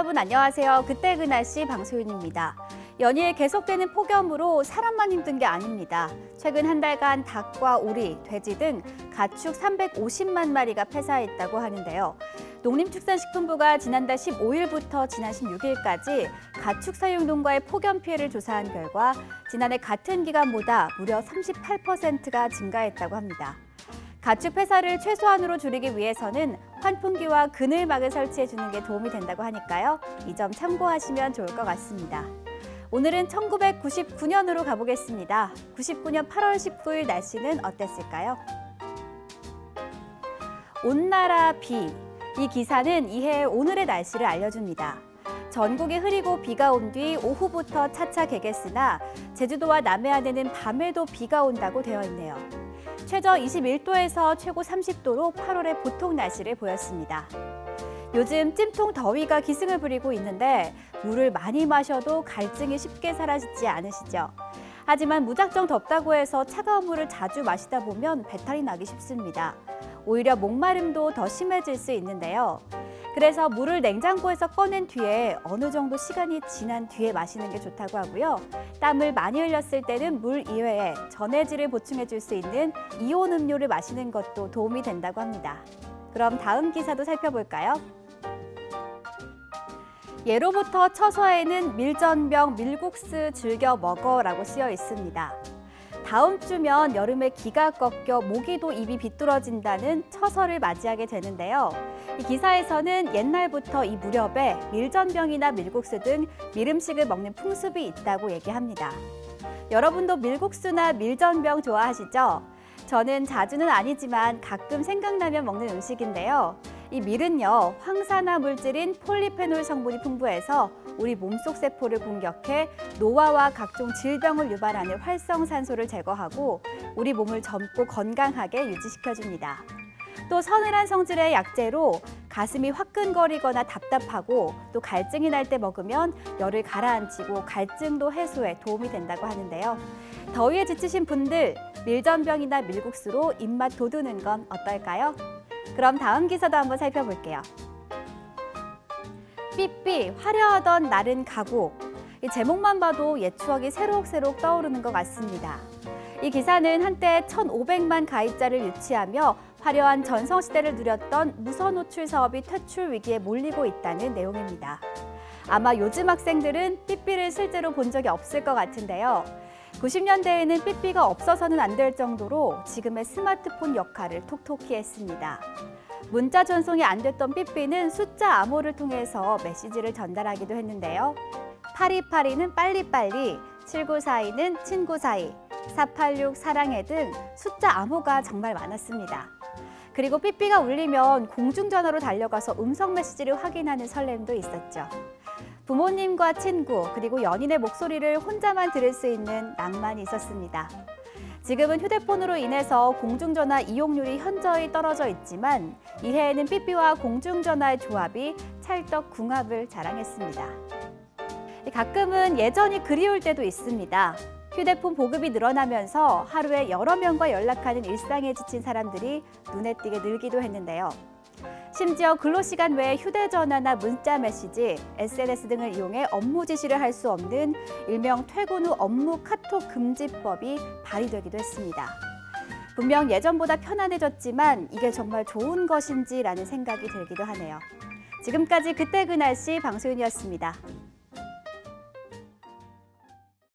여러분 안녕하세요. 그때 그 날씨 방소윤입니다. 연이에 계속되는 폭염으로 사람만 힘든 게 아닙니다. 최근 한 달간 닭과 오리, 돼지 등 가축 350만 마리가 폐사했다고 하는데요. 농림축산식품부가 지난달 15일부터 지난 16일까지 가축 사육농가의 폭염 피해를 조사한 결과 지난해 같은 기간보다 무려 38%가 증가했다고 합니다. 가축 폐사를 최소한으로 줄이기 위해서는 환풍기와 그늘막을 설치해주는 게 도움이 된다고 하니까요. 이 점 참고하시면 좋을 것 같습니다. 오늘은 1999년으로 가보겠습니다. 99년 8월 19일 날씨는 어땠을까요? 온나라 비. 이 기사는 이해 오늘의 날씨를 알려줍니다. 전국이 흐리고 비가 온 뒤 오후부터 차차 개겠으나 제주도와 남해안에는 밤에도 비가 온다고 되어 있네요. 최저 21도에서 최고 30도로 8월의 보통 날씨를 보였습니다. 요즘 찜통 더위가 기승을 부리고 있는데 물을 많이 마셔도 갈증이 쉽게 사라지지 않으시죠? 하지만 무작정 덥다고 해서 차가운 물을 자주 마시다 보면 배탈이 나기 쉽습니다. 오히려 목마름도 더 심해질 수 있는데요. 그래서 물을 냉장고에서 꺼낸 뒤에 어느 정도 시간이 지난 뒤에 마시는 게 좋다고 하고요. 땀을 많이 흘렸을 때는 물 이외에 전해질을 보충해 줄 수 있는 이온 음료를 마시는 것도 도움이 된다고 합니다. 그럼 다음 기사도 살펴볼까요? 예로부터 처서에는 밀전병, 밀국수 즐겨 먹어라고 쓰여 있습니다. 다음 주면 여름에 기가 꺾여 모기도 입이 비뚤어진다는 처서를 맞이하게 되는데요. 이 기사에서는 옛날부터 이 무렵에 밀전병이나 밀국수 등 밀음식을 먹는 풍습이 있다고 얘기합니다. 여러분도 밀국수나 밀전병 좋아하시죠? 저는 자주는 아니지만 가끔 생각나면 먹는 음식인데요. 이 밀은요, 황산화 물질인 폴리페놀 성분이 풍부해서 우리 몸속 세포를 공격해 노화와 각종 질병을 유발하는 활성산소를 제거하고 우리 몸을 젊고 건강하게 유지시켜줍니다. 또 서늘한 성질의 약재로 가슴이 화끈거리거나 답답하고 또 갈증이 날 때 먹으면 열을 가라앉히고 갈증도 해소에 도움이 된다고 하는데요. 더위에 지치신 분들, 밀전병이나 밀국수로 입맛 돋우는 건 어떨까요? 그럼 다음 기사도 한번 살펴볼게요. 삐삐, 화려하던 날은 가고. 이 제목만 봐도 옛 추억이 새록새록 떠오르는 것 같습니다. 이 기사는 한때 1,500만 가입자를 유치하며 화려한 전성시대를 누렸던 무선호출 사업이 퇴출 위기에 몰리고 있다는 내용입니다. 아마 요즘 학생들은 삐삐를 실제로 본 적이 없을 것 같은데요. 90년대에는 삐삐가 없어서는 안 될 정도로 지금의 스마트폰 역할을 톡톡히 했습니다. 문자 전송이 안 됐던 삐삐는 숫자 암호를 통해서 메시지를 전달하기도 했는데요. 8282는 빨리빨리, 7942는 친구 사이, 486 사랑해 등 숫자 암호가 정말 많았습니다. 그리고 삐삐가 울리면 공중전화로 달려가서 음성 메시지를 확인하는 설렘도 있었죠. 부모님과 친구, 그리고 연인의 목소리를 혼자만 들을 수 있는 낭만이 있었습니다. 지금은 휴대폰으로 인해서 공중전화 이용률이 현저히 떨어져 있지만 이해에는 삐삐와 공중전화의 조합이 찰떡궁합을 자랑했습니다. 가끔은 예전이 그리울 때도 있습니다. 휴대폰 보급이 늘어나면서 하루에 여러 명과 연락하는 일상에 지친 사람들이 눈에 띄게 늘기도 했는데요. 심지어 근로시간 외에 휴대전화나 문자 메시지, SNS 등을 이용해 업무 지시를 할 수 없는 일명 퇴근 후 업무 카톡 금지법이 발의되기도 했습니다. 분명 예전보다 편안해졌지만 이게 정말 좋은 것인지라는 생각이 들기도 하네요. 지금까지 그때 그 날씨 방소윤이었습니다.